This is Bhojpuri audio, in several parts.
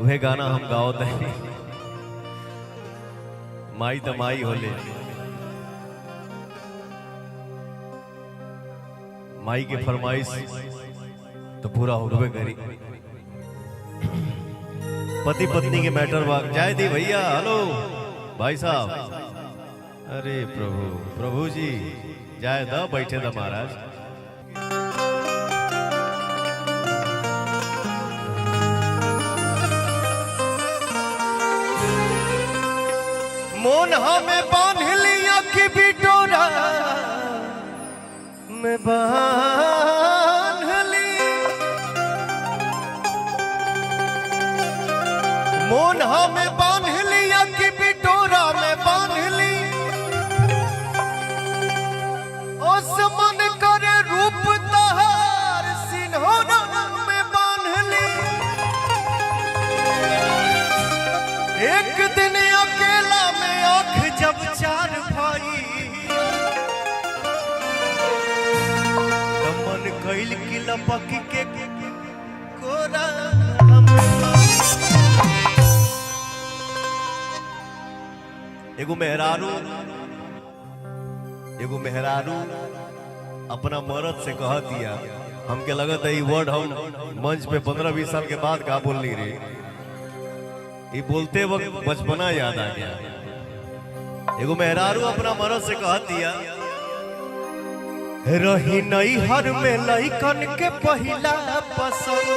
वह गाना हम गाओ दे माई तो माई होले माई के फरमाइश तो पूरा होबे करी। पति पत्नी के मैटर वाक जाए दी भैया। हेलो भाई साहब। अरे प्रभु प्रभु जी जाए दा बैठे दा महाराज। मोन हमें बांध लिया कि बिटोरा में बांध ली। मोन हमें बांध लिया कि बिटोरा में बांध ली। उस मन करे रूप तहार सिन्होरा में बांध ली। एक दिन अकेला में आंख जब चार भाई मन कैल की लपक के कोरा। एगो मेहरारू अपना मर्द से कह दिया। हमके लगता है ये वर्ड हम मंच पे 15-20 साल के बाद का बोल नहीं रहे। ये बोलते वक्त बचपना याद आ गया। एगो मेहरारू अपना मर्द से कह दिया रही नई हर में लइकन के पहिला पसंद।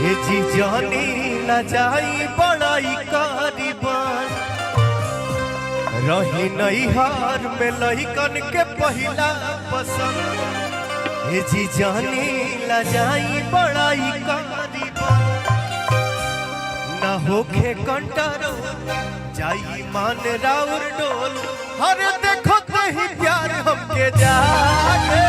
ये जी जानी न जाई बड़ाई करीबन। रही नई हर में लइकन के पहिला पसंद। ये जी जानी न जाई बड़ाई करीबन। न होखे कंटरो जाई मान राउर डोल। हर देखो कहीं प्यार हमके जागे।